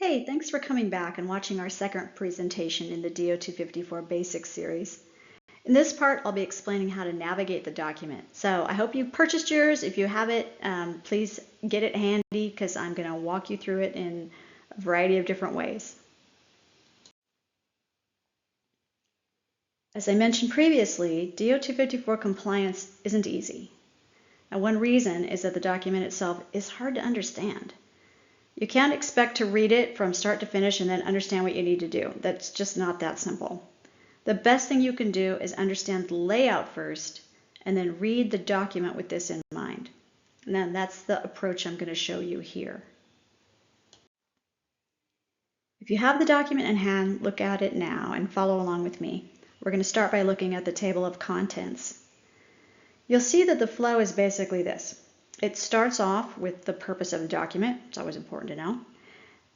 Hey, thanks for coming back and watching our second presentation in the DO-254 Basics series. In this part, I'll be explaining how to navigate the document. So I hope you purchased yours. If you have it, please get it handy because I'm going to walk you through it in a variety of different ways. As I mentioned previously, DO-254 compliance isn't easy. And one reason is that the document itself is hard to understand. You can't expect to read it from start to finish and then understand what you need to do. That's just not that simple. The best thing you can do is understand the layout first and then read the document with this in mind. And then that's the approach I'm going to show you here. If you have the document in hand, look at it now and follow along with me. We're going to start by looking at the table of contents. You'll see that the flow is basically this. It starts off with the purpose of the document, it's always important to know,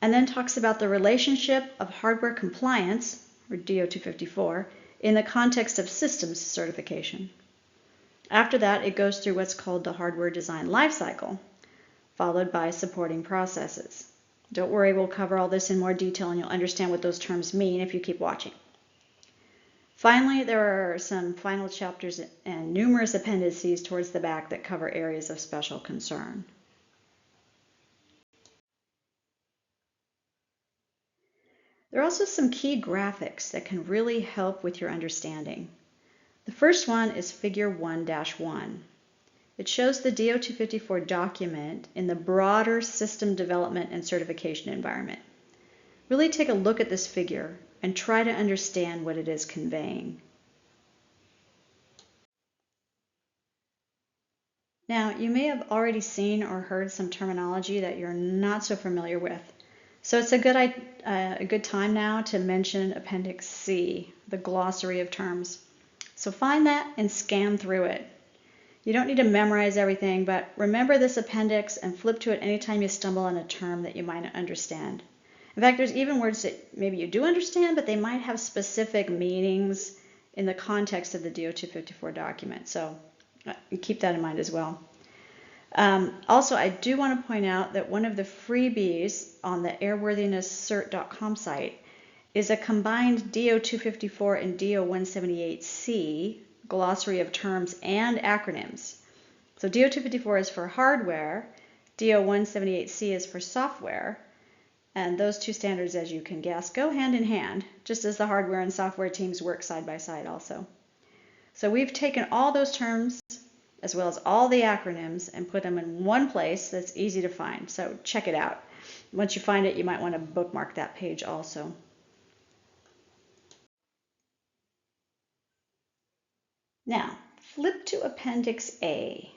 and then talks about the relationship of hardware compliance, or DO-254, in the context of systems certification. After that, it goes through what's called the hardware design lifecycle, followed by supporting processes. Don't worry, we'll cover all this in more detail and you'll understand what those terms mean if you keep watching. Finally, there are some final chapters and numerous appendices towards the back that cover areas of special concern. There are also some key graphics that can really help with your understanding. The first one is Figure 1-1. It shows the DO-254 document in the broader system development and certification environment. Really take a look at this figure and try to understand what it is conveying. Now, you may have already seen or heard some terminology that you're not so familiar with. So it's a good time now to mention Appendix C, the glossary of terms. So find that and scan through it. You don't need to memorize everything, but remember this appendix and flip to it anytime you stumble on a term that you might not understand. In fact, there's even words that maybe you do understand, but they might have specific meanings in the context of the DO-254 document. So keep that in mind as well. Also, I do want to point out that one of the freebies on the airworthinesscert.com site is a combined DO-254 and DO-178C glossary of terms and acronyms. So DO-254 is for hardware, DO-178C is for software, and those two standards, as you can guess, go hand in hand, just as the hardware and software teams work side by side also. So we've taken all those terms as well as all the acronyms and put them in one place that's easy to find. So check it out. Once you find it, you might want to bookmark that page also. Now, flip to Appendix A.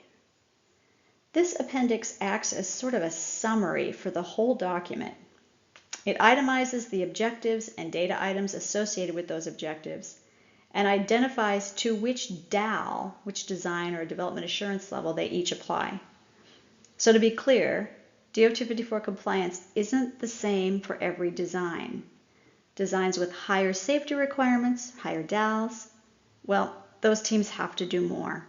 This appendix acts as sort of a summary for the whole document. It itemizes the objectives and data items associated with those objectives and identifies to which DAL, which design or development assurance level, they each apply. So to be clear, DO-254 compliance isn't the same for every design. Designs with higher safety requirements, higher DALs, well, those teams have to do more.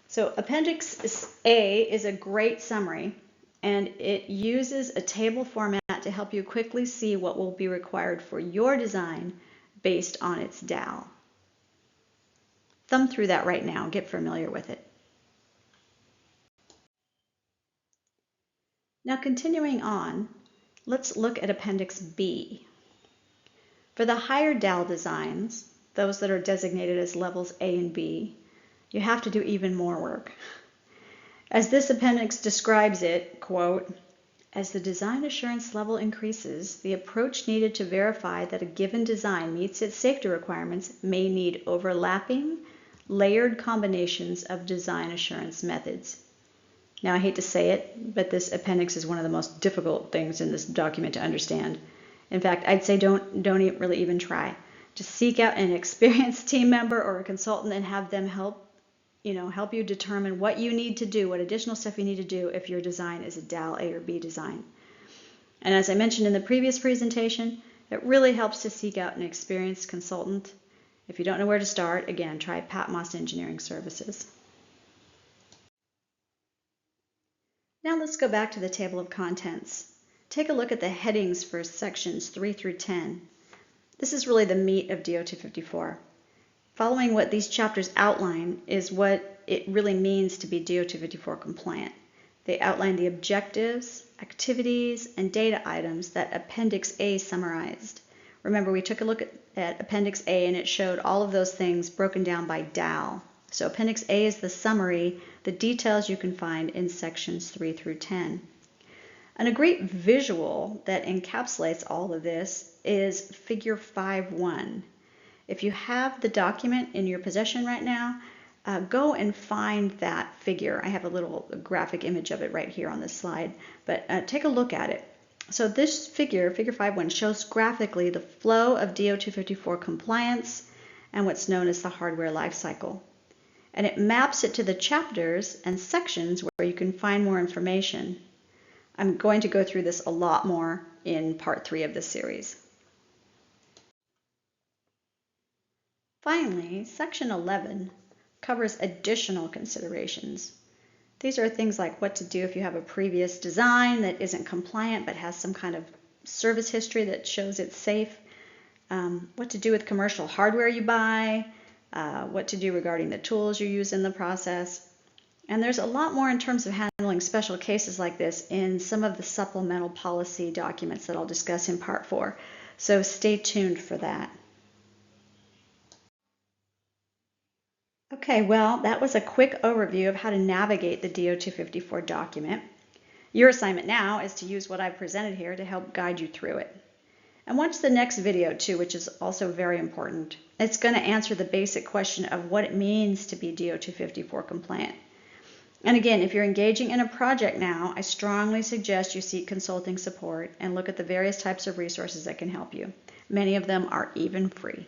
So Appendix A is a great summary, and it uses a table format to help you quickly see what will be required for your design based on its DAL. Thumb through that right now, get familiar with it. Now continuing on, let's look at Appendix B. For the higher DAL designs, those that are designated as levels A and B, you have to do even more work. As this appendix describes it, quote, as the design assurance level increases, the approach needed to verify that a given design meets its safety requirements may need overlapping, layered combinations of design assurance methods. Now, I hate to say it, but this appendix is one of the most difficult things in this document to understand. In fact, I'd say don't really even try. Just seek out an experienced team member or a consultant and have them help you determine what you need to do, what additional stuff you need to do if your design is a DAL A or B design. And as I mentioned in the previous presentation, it really helps to seek out an experienced consultant. If you don't know where to start, again, try Patmos Engineering Services. Now let's go back to the table of contents. take a look at the headings for sections 3 through 10. This is really the meat of DO-254. Following what these chapters outline is what it really means to be DO-254 compliant. They outline the objectives, activities, and data items that Appendix A summarized. Remember, we took a look at Appendix A and it showed all of those things broken down by DAL. So Appendix A is the summary, the details you can find in sections 3 through 10. And a great visual that encapsulates all of this is Figure 5.1. If you have the document in your possession right now, go and find that figure. I have a little graphic image of it right here on this slide, but take a look at it. So this figure, Figure 5.1, shows graphically the flow of DO-254 compliance and what's known as the hardware lifecycle. And it maps it to the chapters and sections where you can find more information. I'm going to go through this a lot more in part 3 of this series. Finally, section 11 covers additional considerations. These are things like what to do if you have a previous design that isn't compliant but has some kind of service history that shows it's safe, what to do with commercial hardware you buy, what to do regarding the tools you use in the process. And there's a lot more in terms of handling special cases like this in some of the supplemental policy documents that I'll discuss in part 4. So stay tuned for that. Okay, well, that was a quick overview of how to navigate the DO-254 document. Your assignment now is to use what I've presented here to help guide you through it. And watch the next video too, which is also very important. It's going to answer the basic question of what it means to be DO-254 compliant. And again, if you're engaging in a project now, I strongly suggest you seek consulting support and look at the various types of resources that can help you. Many of them are even free.